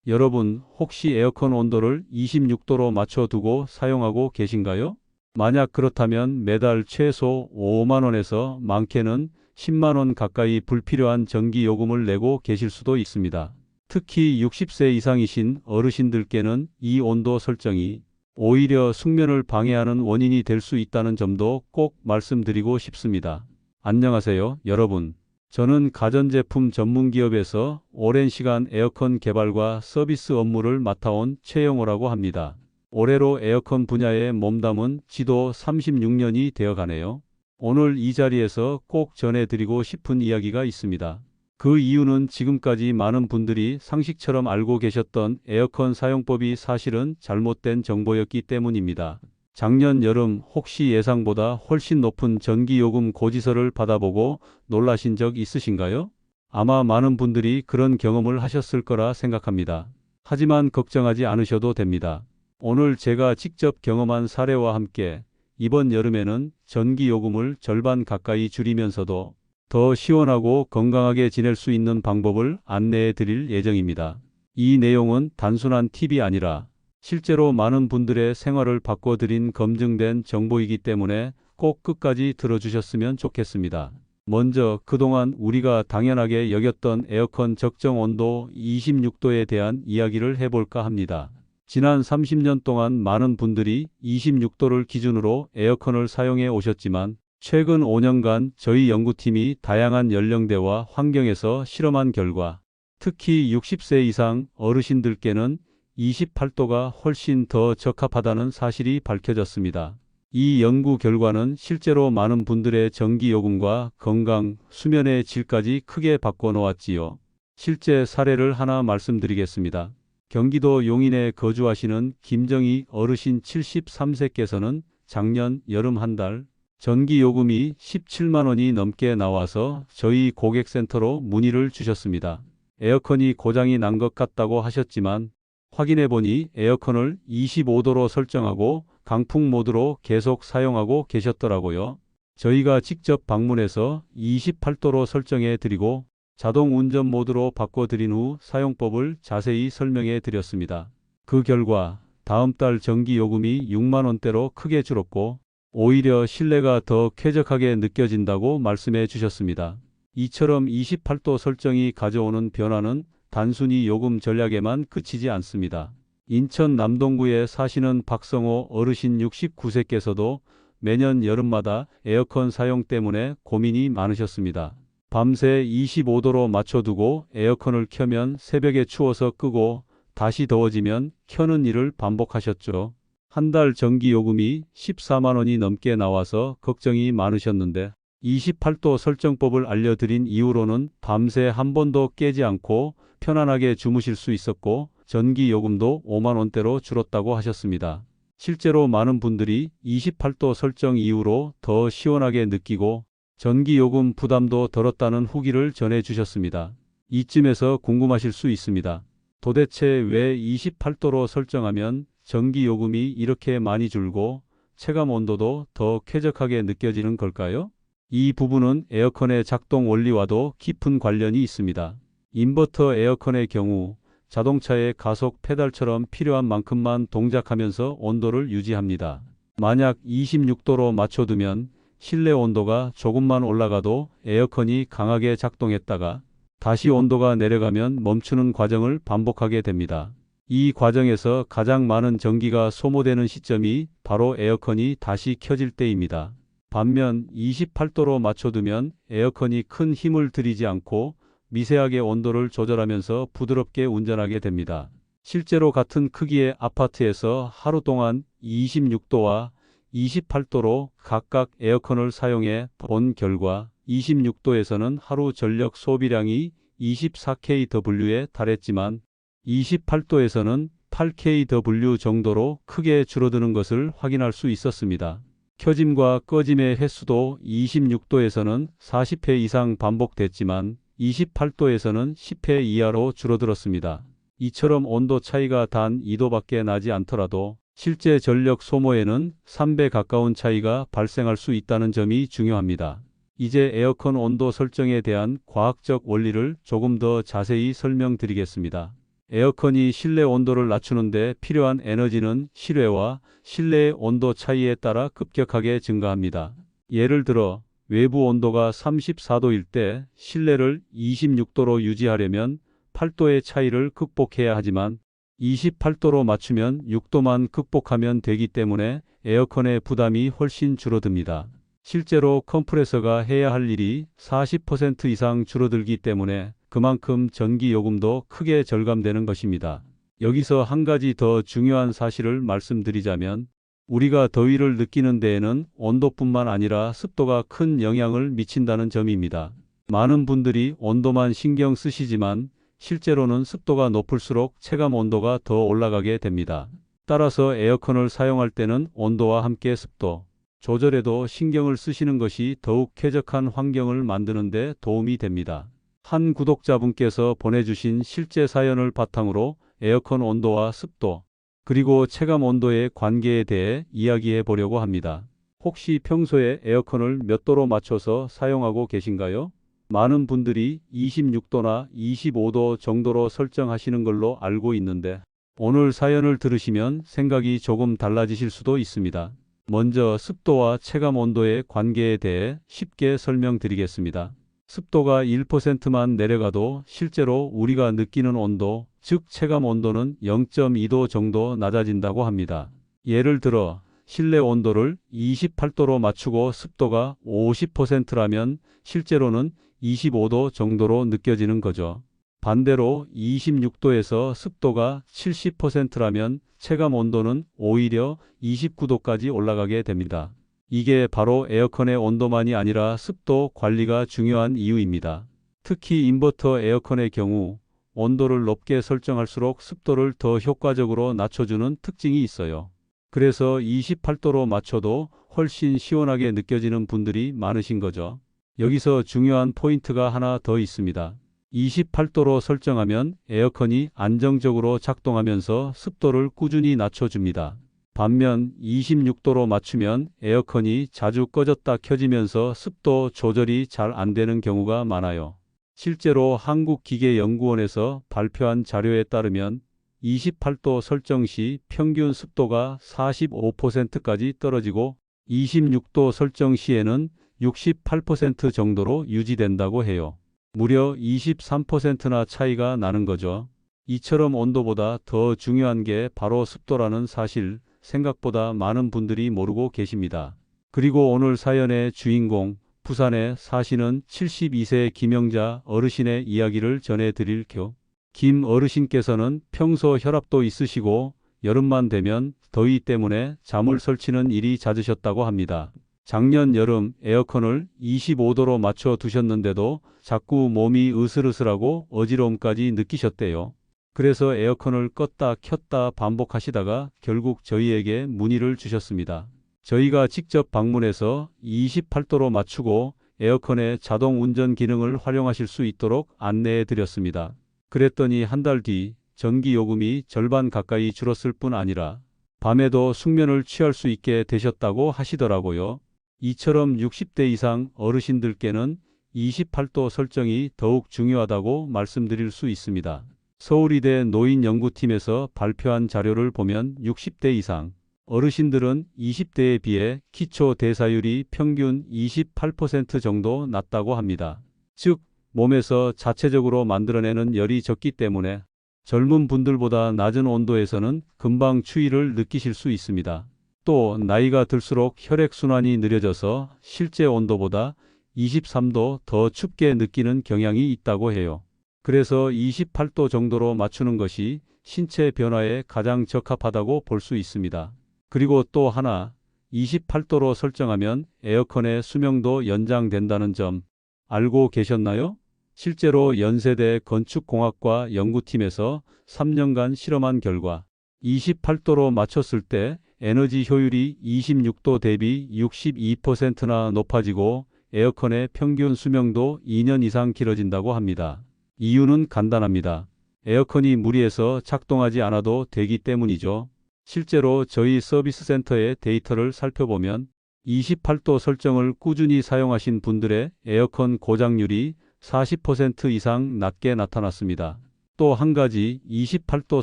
여러분, 혹시 에어컨 온도를 26도로 맞춰두고 사용하고 계신가요? 만약 그렇다면 매달 최소 5만 원에서 많게는 10만 원 가까이 불필요한 전기 요금을 내고 계실 수도 있습니다. 특히 60세 이상이신 어르신들께는 이 온도 설정이 오히려 숙면을 방해하는 원인이 될 수 있다는 점도 꼭 말씀드리고 싶습니다. 안녕하세요, 여러분. 저는 가전제품 전문기업에서 오랜 시간 에어컨 개발과 서비스 업무를 맡아온 최영호라고 합니다. 올해로 에어컨 분야에 몸담은 지도 36년이 되어가네요. 오늘 이 자리에서 꼭 전해드리고 싶은 이야기가 있습니다. 그 이유는 지금까지 많은 분들이 상식처럼 알고 계셨던 에어컨 사용법이 사실은 잘못된 정보였기 때문입니다. 작년 여름 혹시 예상보다 훨씬 높은 전기요금 고지서를 받아보고 놀라신 적 있으신가요? 아마 많은 분들이 그런 경험을 하셨을 거라 생각합니다. 하지만 걱정하지 않으셔도 됩니다. 오늘 제가 직접 경험한 사례와 함께 이번 여름에는 전기요금을 절반 가까이 줄이면서도 더 시원하고 건강하게 지낼 수 있는 방법을 안내해 드릴 예정입니다. 이 내용은 단순한 팁이 아니라 실제로 많은 분들의 생활을 바꿔드린 검증된 정보이기 때문에 꼭 끝까지 들어주셨으면 좋겠습니다. 먼저 그동안 우리가 당연하게 여겼던 에어컨 적정 온도 26도에 대한 이야기를 해볼까 합니다. 지난 30년 동안 많은 분들이 26도를 기준으로 에어컨을 사용해 오셨지만 최근 5년간 저희 연구팀이 다양한 연령대와 환경에서 실험한 결과 특히 60세 이상 어르신들께는 28도가 훨씬 더 적합하다는 사실이 밝혀졌습니다. 이 연구 결과는 실제로 많은 분들의 전기요금과 건강, 수면의 질까지 크게 바꿔놓았지요. 실제 사례를 하나 말씀드리겠습니다. 경기도 용인에 거주하시는 김정희 어르신 73세께서는 작년 여름 한 달 전기요금이 17만 원이 넘게 나와서 저희 고객센터로 문의를 주셨습니다. 에어컨이 고장이 난 것 같다고 하셨지만 확인해보니 에어컨을 25도로 설정하고 강풍 모드로 계속 사용하고 계셨더라고요. 저희가 직접 방문해서 28도로 설정해 드리고 자동 운전 모드로 바꿔드린 후 사용법을 자세히 설명해 드렸습니다. 그 결과 다음 달 전기요금이 6만 원대로 크게 줄었고 오히려 실내가 더 쾌적하게 느껴진다고 말씀해 주셨습니다. 이처럼 28도 설정이 가져오는 변화는 단순히 요금 전략에만 그치지 않습니다. 인천 남동구에 사시는 박성호 어르신 69세께서도 매년 여름마다 에어컨 사용 때문에 고민이 많으셨습니다. 밤새 25도로 맞춰두고 에어컨을 켜면 새벽에 추워서 끄고 다시 더워지면 켜는 일을 반복하셨죠. 한 달 전기요금이 14만 원이 넘게 나와서 걱정이 많으셨는데 28도 설정법을 알려드린 이후로는 밤새 한 번도 깨지 않고 편안하게 주무실 수 있었고 전기요금도 5만 원대로 줄었다고 하셨습니다. 실제로 많은 분들이 28도 설정 이후로 더 시원하게 느끼고 전기요금 부담도 덜었다는 후기를 전해주셨습니다. 이쯤에서 궁금하실 수 있습니다. 도대체 왜 28도로 설정하면 전기요금이 이렇게 많이 줄고 체감 온도도 더 쾌적하게 느껴지는 걸까요? 이 부분은 에어컨의 작동 원리와도 깊은 관련이 있습니다. 인버터 에어컨의 경우 자동차의 가속 페달처럼 필요한 만큼만 동작하면서 온도를 유지합니다. 만약 26도로 맞춰두면 실내 온도가 조금만 올라가도 에어컨이 강하게 작동했다가 다시 온도가 내려가면 멈추는 과정을 반복하게 됩니다. 이 과정에서 가장 많은 전기가 소모되는 시점이 바로 에어컨이 다시 켜질 때입니다. 반면 28도로 맞춰두면 에어컨이 큰 힘을 들이지 않고 미세하게 온도를 조절하면서 부드럽게 운전하게 됩니다. 실제로 같은 크기의 아파트에서 하루 동안 26도와 28도로 각각 에어컨을 사용해 본 결과 26도에서는 하루 전력 소비량이 24kW에 달했지만 28도에서는 8kW 정도로 크게 줄어드는 것을 확인할 수 있었습니다. 켜짐과 꺼짐의 횟수도 26도에서는 40회 이상 반복됐지만 28도에서는 10회 이하로 줄어들었습니다. 이처럼 온도 차이가 단 2도밖에 나지 않더라도 실제 전력 소모에는 3배 가까운 차이가 발생할 수 있다는 점이 중요합니다. 이제 에어컨 온도 설정에 대한 과학적 원리를 조금 더 자세히 설명드리겠습니다. 에어컨이 실내 온도를 낮추는데 필요한 에너지는 실외와 실내의 온도 차이에 따라 급격하게 증가합니다. 예를 들어 외부 온도가 34도일 때 실내를 26도로 유지하려면 8도의 차이를 극복해야 하지만 28도로 맞추면 6도만 극복하면 되기 때문에 에어컨의 부담이 훨씬 줄어듭니다. 실제로 컴프레서가 해야 할 일이 40% 이상 줄어들기 때문에 그만큼 전기 요금도 크게 절감되는 것입니다. 여기서 한 가지 더 중요한 사실을 말씀드리자면 우리가 더위를 느끼는 데에는 온도뿐만 아니라 습도가 큰 영향을 미친다는 점입니다. 많은 분들이 온도만 신경 쓰시지만 실제로는 습도가 높을수록 체감 온도가 더 올라가게 됩니다. 따라서 에어컨을 사용할 때는 온도와 함께 습도 조절에도 신경을 쓰시는 것이 더욱 쾌적한 환경을 만드는 데 도움이 됩니다. 한 구독자분께서 보내주신 실제 사연을 바탕으로 에어컨 온도와 습도 그리고 체감 온도의 관계에 대해 이야기해 보려고 합니다. 혹시 평소에 에어컨을 몇 도로 맞춰서 사용하고 계신가요? 많은 분들이 26도나 25도 정도로 설정하시는 걸로 알고 있는데 오늘 사연을 들으시면 생각이 조금 달라지실 수도 있습니다. 먼저 습도와 체감 온도의 관계에 대해 쉽게 설명드리겠습니다. 습도가 1%만 내려가도 실제로 우리가 느끼는 온도, 즉 체감 온도는 0.2도 정도 낮아진다고 합니다. 예를 들어 실내 온도를 28도로 맞추고 습도가 50%라면 실제로는 25도 정도로 느껴지는 거죠. 반대로 26도에서 습도가 70%라면 체감 온도는 오히려 29도까지 올라가게 됩니다. 이게 바로 에어컨의 온도만이 아니라 습도 관리가 중요한 이유입니다. 특히 인버터 에어컨의 경우 온도를 높게 설정할수록 습도를 더 효과적으로 낮춰주는 특징이 있어요. 그래서 28도로 맞춰도 훨씬 시원하게 느껴지는 분들이 많으신 거죠. 여기서 중요한 포인트가 하나 더 있습니다. 28도로 설정하면 에어컨이 안정적으로 작동하면서 습도를 꾸준히 낮춰줍니다. 반면 26도로 맞추면 에어컨이 자주 꺼졌다 켜지면서 습도 조절이 잘 안 되는 경우가 많아요. 실제로 한국기계연구원에서 발표한 자료에 따르면 28도 설정 시 평균 습도가 45%까지 떨어지고 26도 설정 시에는 68% 정도로 유지된다고 해요. 무려 23%나 차이가 나는 거죠. 이처럼 온도보다 더 중요한 게 바로 습도라는 사실 생각보다 많은 분들이 모르고 계십니다. 그리고 오늘 사연의 주인공 부산에 사시는 72세 김영자 어르신의 이야기를 전해드릴 겸 김 어르신께서는 평소 혈압도 있으시고 여름만 되면 더위 때문에 잠을 설치는 일이 잦으셨다고 합니다. 작년 여름 에어컨을 25도로 맞춰 두셨는데도 자꾸 몸이 으슬으슬하고 어지러움까지 느끼셨대요. 그래서 에어컨을 껐다 켰다 반복하시다가 결국 저희에게 문의를 주셨습니다. 저희가 직접 방문해서 28도로 맞추고 에어컨의 자동 운전 기능을 활용하실 수 있도록 안내해 드렸습니다. 그랬더니 한 달 뒤 전기 요금이 절반 가까이 줄었을 뿐 아니라 밤에도 숙면을 취할 수 있게 되셨다고 하시더라고요. 이처럼 60대 이상 어르신들께는 28도 설정이 더욱 중요하다고 말씀드릴 수 있습니다. 서울의대 노인연구팀에서 발표한 자료를 보면 60대 이상 어르신들은 20대에 비해 기초 대사율이 평균 28% 정도 낮다고 합니다. 즉, 몸에서 자체적으로 만들어내는 열이 적기 때문에 젊은 분들보다 낮은 온도에서는 금방 추위를 느끼실 수 있습니다. 또 나이가 들수록 혈액순환이 느려져서 실제 온도보다 23도 더 춥게 느끼는 경향이 있다고 해요. 그래서 28도 정도로 맞추는 것이 신체 변화에 가장 적합하다고 볼 수 있습니다. 그리고 또 하나, 28도로 설정하면 에어컨의 수명도 연장된다는 점 알고 계셨나요? 실제로 연세대 건축공학과 연구팀에서 3년간 실험한 결과 28도로 맞췄을 때 에너지 효율이 26도 대비 62%나 높아지고 에어컨의 평균 수명도 2년 이상 길어진다고 합니다. 이유는 간단합니다. 에어컨이 무리해서 작동하지 않아도 되기 때문이죠. 실제로 저희 서비스 센터의 데이터를 살펴보면 28도 설정을 꾸준히 사용하신 분들의 에어컨 고장률이 40% 이상 낮게 나타났습니다. 또 한 가지 28도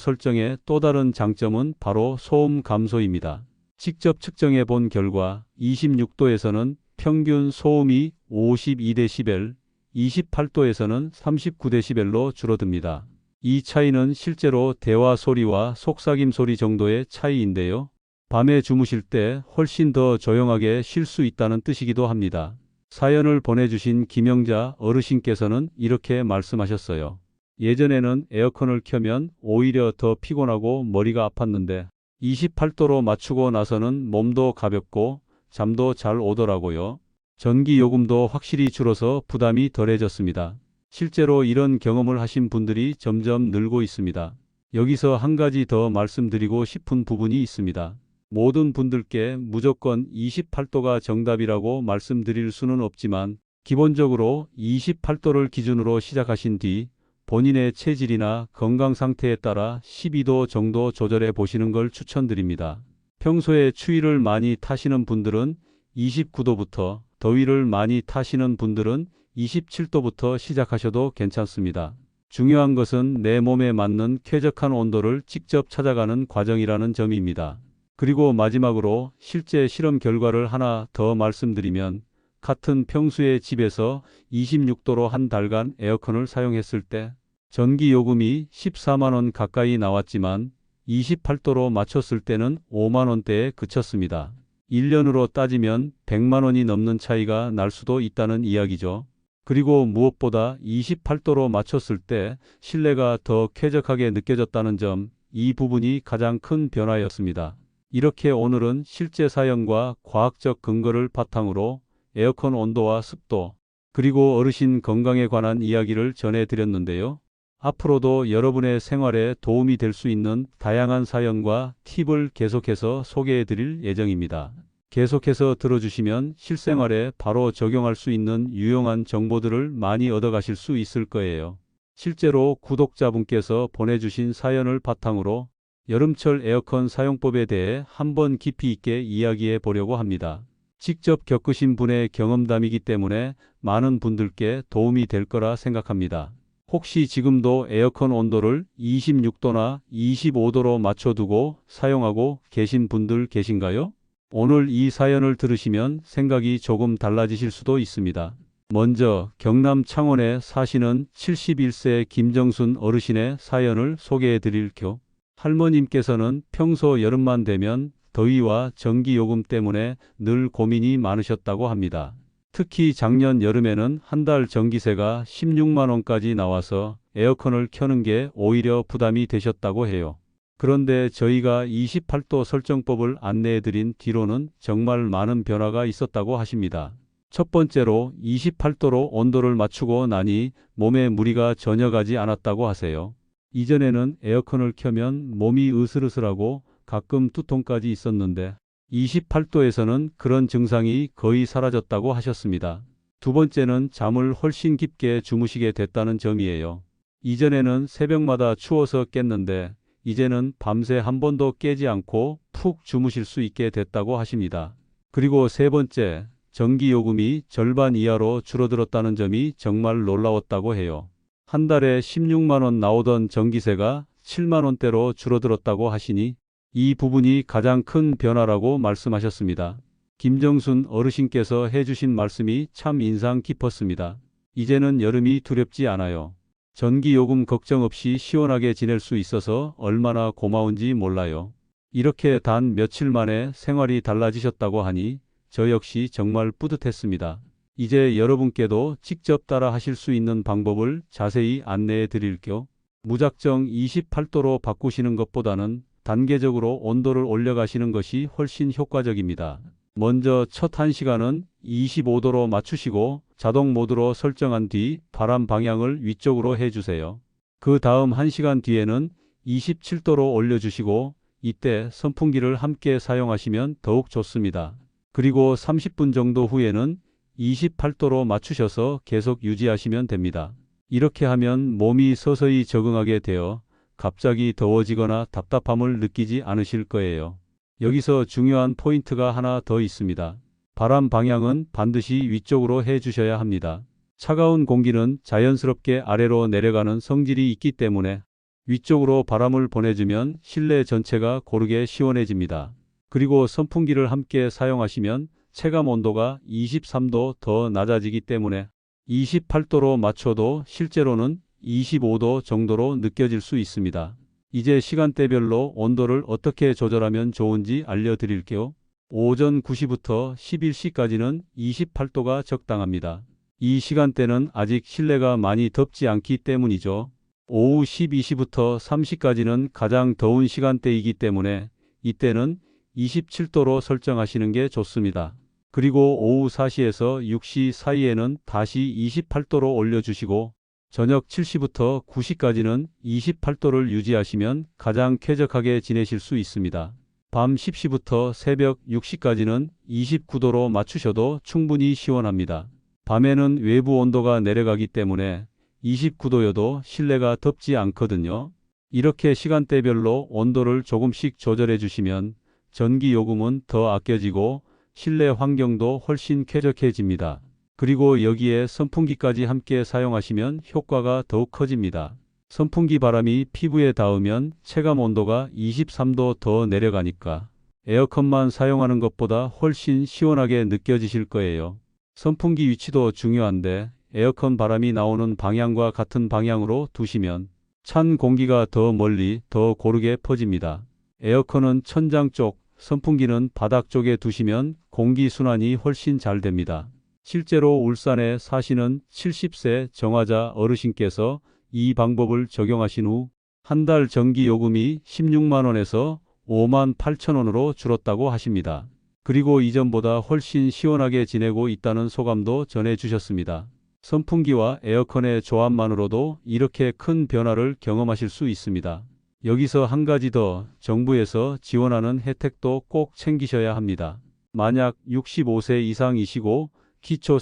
설정의 또 다른 장점은 바로 소음 감소입니다. 직접 측정해 본 결과 26도에서는 평균 소음이 52dB, 28도에서는 39dB로 줄어듭니다. 이 차이는 실제로 대화 소리와 속삭임 소리 정도의 차이인데요. 밤에 주무실 때 훨씬 더 조용하게 쉴 수 있다는 뜻이기도 합니다. 사연을 보내주신 김영자 어르신께서는 이렇게 말씀하셨어요. 예전에는 에어컨을 켜면 오히려 더 피곤하고 머리가 아팠는데 28도로 맞추고 나서는 몸도 가볍고 잠도 잘 오더라고요. 전기 요금도 확실히 줄어서 부담이 덜해졌습니다. 실제로 이런 경험을 하신 분들이 점점 늘고 있습니다. 여기서 한 가지 더 말씀드리고 싶은 부분이 있습니다. 모든 분들께 무조건 28도가 정답이라고 말씀드릴 수는 없지만 기본적으로 28도를 기준으로 시작하신 뒤 본인의 체질이나 건강 상태에 따라 12도 정도 조절해 보시는 걸 추천드립니다. 평소에 추위를 많이 타시는 분들은 29도부터, 더위를 많이 타시는 분들은 27도부터 시작하셔도 괜찮습니다. 중요한 것은 내 몸에 맞는 쾌적한 온도를 직접 찾아가는 과정이라는 점입니다. 그리고 마지막으로 실제 실험 결과를 하나 더 말씀드리면 같은 평수의 집에서 26도로 한 달간 에어컨을 사용했을 때 전기 요금이 14만 원 가까이 나왔지만 28도로 맞췄을 때는 5만 원대에 그쳤습니다. 1년으로 따지면 100만 원이 넘는 차이가 날 수도 있다는 이야기죠. 그리고 무엇보다 28도로 맞췄을 때 실내가 더 쾌적하게 느껴졌다는 점, 이 부분이 가장 큰 변화였습니다. 이렇게 오늘은 실제 사연과 과학적 근거를 바탕으로 에어컨 온도와 습도, 그리고 어르신 건강에 관한 이야기를 전해드렸는데요. 앞으로도 여러분의 생활에 도움이 될 수 있는 다양한 사연과 팁을 계속해서 소개해드릴 예정입니다. 계속해서 들어주시면 실생활에 바로 적용할 수 있는 유용한 정보들을 많이 얻어가실 수 있을 거예요. 실제로 구독자분께서 보내주신 사연을 바탕으로 여름철 에어컨 사용법에 대해 한번 깊이 있게 이야기해 보려고 합니다. 직접 겪으신 분의 경험담이기 때문에 많은 분들께 도움이 될 거라 생각합니다. 혹시 지금도 에어컨 온도를 26도나 25도로 맞춰두고 사용하고 계신 분들 계신가요? 오늘 이 사연을 들으시면 생각이 조금 달라지실 수도 있습니다. 먼저 경남 창원에 사시는 71세 김정순 어르신의 사연을 소개해 드릴게요. 할머님께서는 평소 여름만 되면 더위와 전기요금 때문에 늘 고민이 많으셨다고 합니다. 특히 작년 여름에는 한 달 전기세가 16만 원까지 나와서 에어컨을 켜는 게 오히려 부담이 되셨다고 해요. 그런데 저희가 28도 설정법을 안내해 드린 뒤로는 정말 많은 변화가 있었다고 하십니다. 첫 번째로 28도로 온도를 맞추고 나니 몸에 무리가 전혀 가지 않았다고 하세요. 이전에는 에어컨을 켜면 몸이 으슬으슬하고 가끔 두통까지 있었는데 28도에서는 그런 증상이 거의 사라졌다고 하셨습니다. 두 번째는 잠을 훨씬 깊게 주무시게 됐다는 점이에요. 이전에는 새벽마다 추워서 깼는데 이제는 밤새 한 번도 깨지 않고 푹 주무실 수 있게 됐다고 하십니다. 그리고 세 번째, 전기요금이 절반 이하로 줄어들었다는 점이 정말 놀라웠다고 해요. 한 달에 16만 원 나오던 전기세가 7만 원대로 줄어들었다고 하시니 이 부분이 가장 큰 변화라고 말씀하셨습니다. 김정순 어르신께서 해주신 말씀이 참 인상 깊었습니다. 이제는 여름이 두렵지 않아요. 전기요금 걱정 없이 시원하게 지낼 수 있어서 얼마나 고마운지 몰라요. 이렇게 단 며칠 만에 생활이 달라지셨다고 하니 저 역시 정말 뿌듯했습니다. 이제 여러분께도 직접 따라 하실 수 있는 방법을 자세히 안내해 드릴게요. 무작정 28도로 바꾸시는 것보다는 단계적으로 온도를 올려가시는 것이 훨씬 효과적입니다. 먼저 첫 1시간은 25도로 맞추시고 자동 모드로 설정한 뒤 바람 방향을 위쪽으로 해주세요. 그 다음 1시간 뒤에는 27도로 올려주시고 이때 선풍기를 함께 사용하시면 더욱 좋습니다. 그리고 30분 정도 후에는 28도로 맞추셔서 계속 유지하시면 됩니다. 이렇게 하면 몸이 서서히 적응하게 되어 갑자기 더워지거나 답답함을 느끼지 않으실 거예요. 여기서 중요한 포인트가 하나 더 있습니다. 바람 방향은 반드시 위쪽으로 해 주셔야 합니다. 차가운 공기는 자연스럽게 아래로 내려가는 성질이 있기 때문에 위쪽으로 바람을 보내주면 실내 전체가 고르게 시원해집니다. 그리고 선풍기를 함께 사용하시면 체감 온도가 23도 더 낮아지기 때문에 28도로 맞춰도 실제로는 25도 정도로 느껴질 수 있습니다. 이제 시간대별로 온도를 어떻게 조절하면 좋은지 알려드릴게요. 오전 9시부터 11시까지는 28도가 적당합니다. 이 시간대는 아직 실내가 많이 덥지 않기 때문이죠. 오후 12시부터 3시까지는 가장 더운 시간대이기 때문에 이때는 27도로 설정하시는 게 좋습니다. 그리고 오후 4시에서 6시 사이에는 다시 28도로 올려주시고 저녁 7시부터 9시까지는 28도를 유지하시면 가장 쾌적하게 지내실 수 있습니다. 밤 10시부터 새벽 6시까지는 29도로 맞추셔도 충분히 시원합니다. 밤에는 외부 온도가 내려가기 때문에 29도여도 실내가 덥지 않거든요. 이렇게 시간대별로 온도를 조금씩 조절해 주시면 전기 요금은 더 아껴지고 실내 환경도 훨씬 쾌적해집니다. 그리고 여기에 선풍기까지 함께 사용하시면 효과가 더욱 커집니다. 선풍기 바람이 피부에 닿으면 체감 온도가 23도 더 내려가니까 에어컨만 사용하는 것보다 훨씬 시원하게 느껴지실 거예요. 선풍기 위치도 중요한데 에어컨 바람이 나오는 방향과 같은 방향으로 두시면 찬 공기가 더 멀리 더 고르게 퍼집니다. 에어컨은 천장 쪽, 선풍기는 바닥 쪽에 두시면 공기 순환이 훨씬 잘 됩니다. 실제로 울산에 사시는 70세 정화자 어르신께서 이 방법을 적용하신 후 한 달 전기 요금이 16만 원에서 5만 8천 원으로 줄었다고 하십니다. 그리고 이전보다 훨씬 시원하게 지내고 있다는 소감도 전해주셨습니다. 선풍기와 에어컨의 조합만으로도 이렇게 큰 변화를 경험하실 수 있습니다. 여기서 한 가지 더, 정부에서 지원하는 혜택도 꼭 챙기셔야 합니다. 만약 65세 이상이시고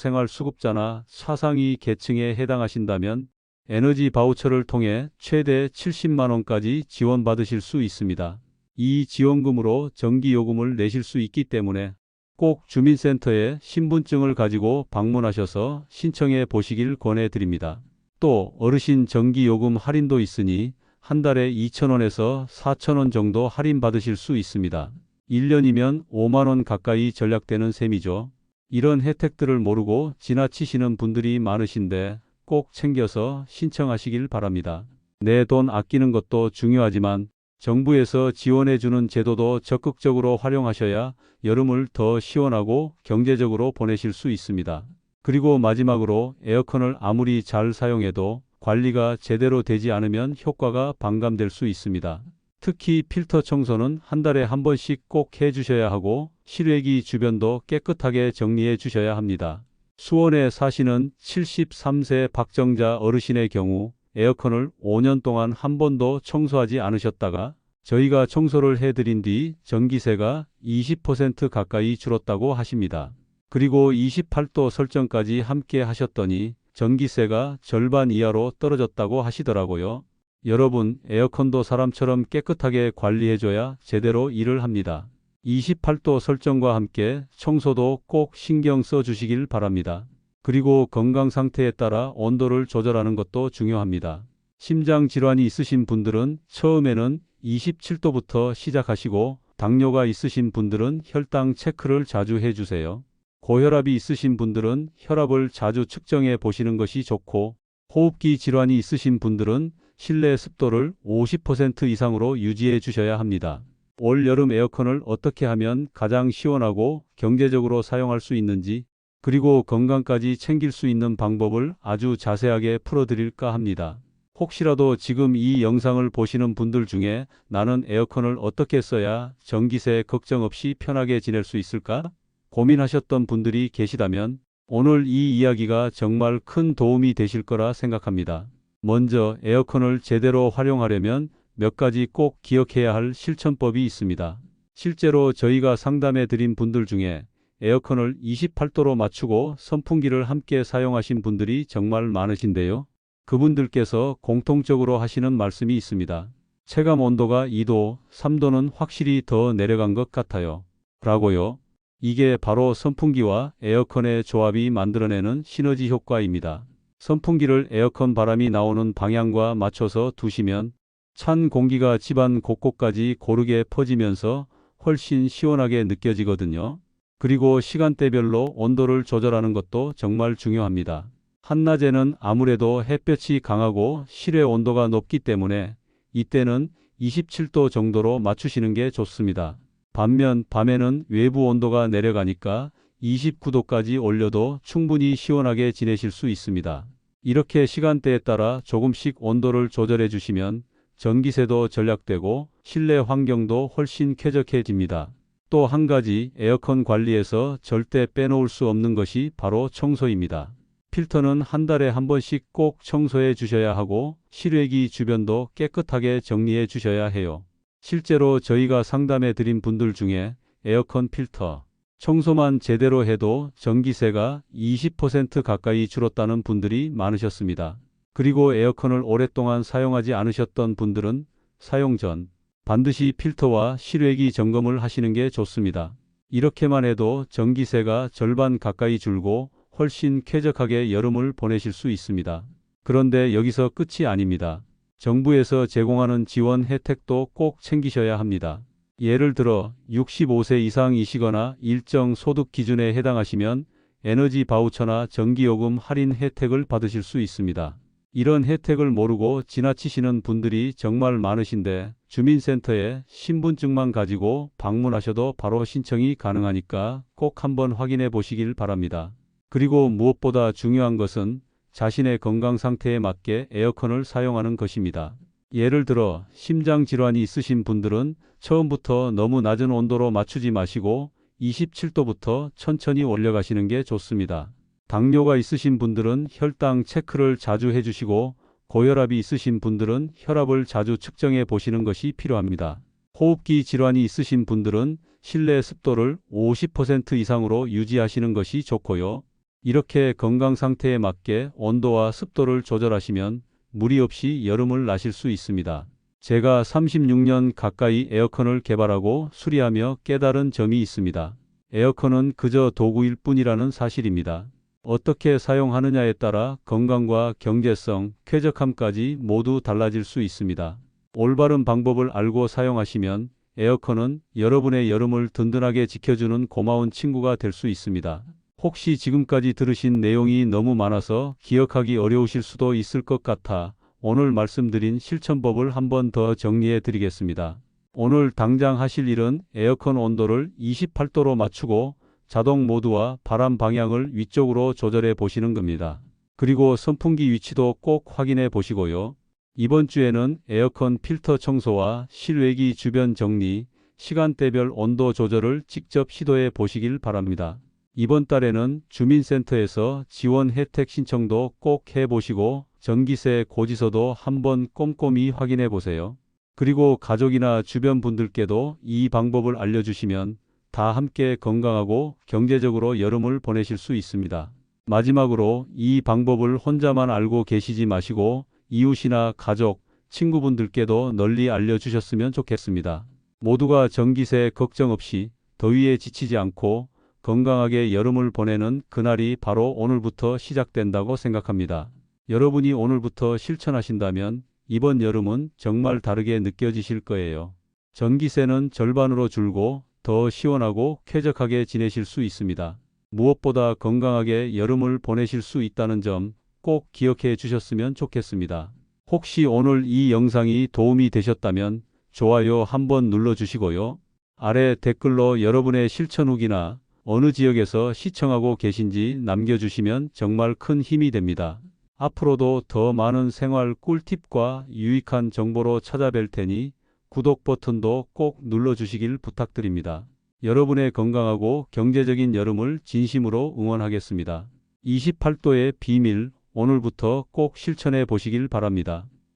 기초생활수급자나 차상위 계층에 해당하신다면 에너지 바우처를 통해 최대 70만 원까지 지원받으실 수 있습니다. 이 지원금으로 전기요금을 내실 수 있기 때문에 꼭 주민센터에 신분증을 가지고 방문하셔서 신청해 보시길 권해드립니다. 또 어르신 전기요금 할인도 있으니 한 달에 2,000원에서 4,000원 정도 할인받으실 수 있습니다. 1년이면 5만 원 가까이 절약되는 셈이죠. 이런 혜택들을 모르고 지나치시는 분들이 많으신데 꼭 챙겨서 신청하시길 바랍니다. 내 돈 아끼는 것도 중요하지만 정부에서 지원해주는 제도도 적극적으로 활용하셔야 여름을 더 시원하고 경제적으로 보내실 수 있습니다. 그리고 마지막으로 에어컨을 아무리 잘 사용해도 관리가 제대로 되지 않으면 효과가 반감될 수 있습니다. 특히 필터 청소는 한 달에 한 번씩 꼭 해주셔야 하고 실외기 주변도 깨끗하게 정리해 주셔야 합니다. 수원에 사시는 73세 박정자 어르신의 경우 에어컨을 5년 동안 한 번도 청소하지 않으셨다가 저희가 청소를 해드린 뒤 전기세가 20% 가까이 줄었다고 하십니다. 그리고 28도 설정까지 함께 하셨더니 전기세가 절반 이하로 떨어졌다고 하시더라고요. 여러분, 에어컨도 사람처럼 깨끗하게 관리해줘야 제대로 일을 합니다. 28도 설정과 함께 청소도 꼭 신경 써 주시길 바랍니다. 그리고 건강 상태에 따라 온도를 조절하는 것도 중요합니다. 심장 질환이 있으신 분들은 처음에는 27도부터 시작하시고 당뇨가 있으신 분들은 혈당 체크를 자주 해주세요. 고혈압이 있으신 분들은 혈압을 자주 측정해 보시는 것이 좋고 호흡기 질환이 있으신 분들은 실내 습도를 50% 이상으로 유지해 주셔야 합니다. 올 여름 에어컨을 어떻게 하면 가장 시원하고 경제적으로 사용할 수 있는지 그리고 건강까지 챙길 수 있는 방법을 아주 자세하게 풀어드릴까 합니다. 혹시라도 지금 이 영상을 보시는 분들 중에 나는 에어컨을 어떻게 써야 전기세 걱정 없이 편하게 지낼 수 있을까? 고민하셨던 분들이 계시다면 오늘 이 이야기가 정말 큰 도움이 되실 거라 생각합니다. 먼저 에어컨을 제대로 활용하려면 몇 가지 꼭 기억해야 할 실천법이 있습니다. 실제로 저희가 상담해 드린 분들 중에 에어컨을 28도로 맞추고 선풍기를 함께 사용하신 분들이 정말 많으신데요. 그분들께서 공통적으로 하시는 말씀이 있습니다. 체감 온도가 2도, 3도는 확실히 더 내려간 것 같아요. 라고요. 이게 바로 선풍기와 에어컨의 조합이 만들어내는 시너지 효과입니다. 선풍기를 에어컨 바람이 나오는 방향과 맞춰서 두시면 찬 공기가 집안 곳곳까지 고르게 퍼지면서 훨씬 시원하게 느껴지거든요. 그리고 시간대별로 온도를 조절하는 것도 정말 중요합니다. 한낮에는 아무래도 햇볕이 강하고 실외 온도가 높기 때문에 이때는 27도 정도로 맞추시는 게 좋습니다. 반면 밤에는 외부 온도가 내려가니까 29도까지 올려도 충분히 시원하게 지내실 수 있습니다. 이렇게 시간대에 따라 조금씩 온도를 조절해 주시면 전기세도 절약되고 실내 환경도 훨씬 쾌적해집니다. 또 한 가지 에어컨 관리에서 절대 빼놓을 수 없는 것이 바로 청소입니다. 필터는 한 달에 한 번씩 꼭 청소해 주셔야 하고 실외기 주변도 깨끗하게 정리해 주셔야 해요. 실제로 저희가 상담해 드린 분들 중에 에어컨 필터 청소만 제대로 해도 전기세가 20% 가까이 줄었다는 분들이 많으셨습니다. 그리고 에어컨을 오랫동안 사용하지 않으셨던 분들은 사용 전 반드시 필터와 실외기 점검을 하시는 게 좋습니다. 이렇게만 해도 전기세가 절반 가까이 줄고 훨씬 쾌적하게 여름을 보내실 수 있습니다. 그런데 여기서 끝이 아닙니다. 정부에서 제공하는 지원 혜택도 꼭 챙기셔야 합니다. 예를 들어 65세 이상이시거나 일정 소득 기준에 해당하시면 에너지 바우처나 전기요금 할인 혜택을 받으실 수 있습니다. 이런 혜택을 모르고 지나치시는 분들이 정말 많으신데 주민센터에 신분증만 가지고 방문하셔도 바로 신청이 가능하니까 꼭 한번 확인해 보시길 바랍니다. 그리고 무엇보다 중요한 것은 자신의 건강 상태에 맞게 에어컨을 사용하는 것입니다. 예를 들어 심장 질환이 있으신 분들은 처음부터 너무 낮은 온도로 맞추지 마시고 27도부터 천천히 올려가시는 게 좋습니다. 당뇨가 있으신 분들은 혈당 체크를 자주 해주시고 고혈압이 있으신 분들은 혈압을 자주 측정해 보시는 것이 필요합니다. 호흡기 질환이 있으신 분들은 실내 습도를 50% 이상으로 유지하시는 것이 좋고요. 이렇게 건강 상태에 맞게 온도와 습도를 조절하시면 무리 없이 여름을 나실 수 있습니다. 제가 36년 가까이 에어컨을 개발하고 수리하며 깨달은 점이 있습니다. 에어컨은 그저 도구일 뿐이라는 사실입니다. 어떻게 사용하느냐에 따라 건강과 경제성, 쾌적함까지 모두 달라질 수 있습니다. 올바른 방법을 알고 사용하시면 에어컨은 여러분의 여름을 든든하게 지켜주는 고마운 친구가 될 수 있습니다. 혹시 지금까지 들으신 내용이 너무 많아서 기억하기 어려우실 수도 있을 것 같아 오늘 말씀드린 실천법을 한번 더 정리해 드리겠습니다. 오늘 당장 하실 일은 에어컨 온도를 28도로 맞추고 자동 모드와 바람 방향을 위쪽으로 조절해 보시는 겁니다. 그리고 선풍기 위치도 꼭 확인해 보시고요. 이번 주에는 에어컨 필터 청소와 실외기 주변 정리, 시간대별 온도 조절을 직접 시도해 보시길 바랍니다. 이번 달에는 주민센터에서 지원 혜택 신청도 꼭 해보시고 전기세 고지서도 한번 꼼꼼히 확인해 보세요. 그리고 가족이나 주변 분들께도 이 방법을 알려주시면 다 함께 건강하고 경제적으로 여름을 보내실 수 있습니다. 마지막으로 이 방법을 혼자만 알고 계시지 마시고 이웃이나 가족, 친구분들께도 널리 알려주셨으면 좋겠습니다. 모두가 전기세 걱정 없이 더위에 지치지 않고 건강하게 여름을 보내는 그날이 바로 오늘부터 시작된다고 생각합니다. 여러분이 오늘부터 실천하신다면 이번 여름은 정말 다르게 느껴지실 거예요. 전기세는 절반으로 줄고 더 시원하고 쾌적하게 지내실 수 있습니다. 무엇보다 건강하게 여름을 보내실 수 있다는 점 꼭 기억해 주셨으면 좋겠습니다. 혹시 오늘 이 영상이 도움이 되셨다면 좋아요 한번 눌러주시고요. 아래 댓글로 여러분의 실천 후기나 어느 지역에서 시청하고 계신지 남겨주시면 정말 큰 힘이 됩니다. 앞으로도 더 많은 생활 꿀팁과 유익한 정보로 찾아뵐 테니 구독 버튼도 꼭 눌러주시길 부탁드립니다. 여러분의 건강하고 경제적인 여름을 진심으로 응원하겠습니다. 28도의 비밀 오늘부터 꼭 실천해 보시길 바랍니다.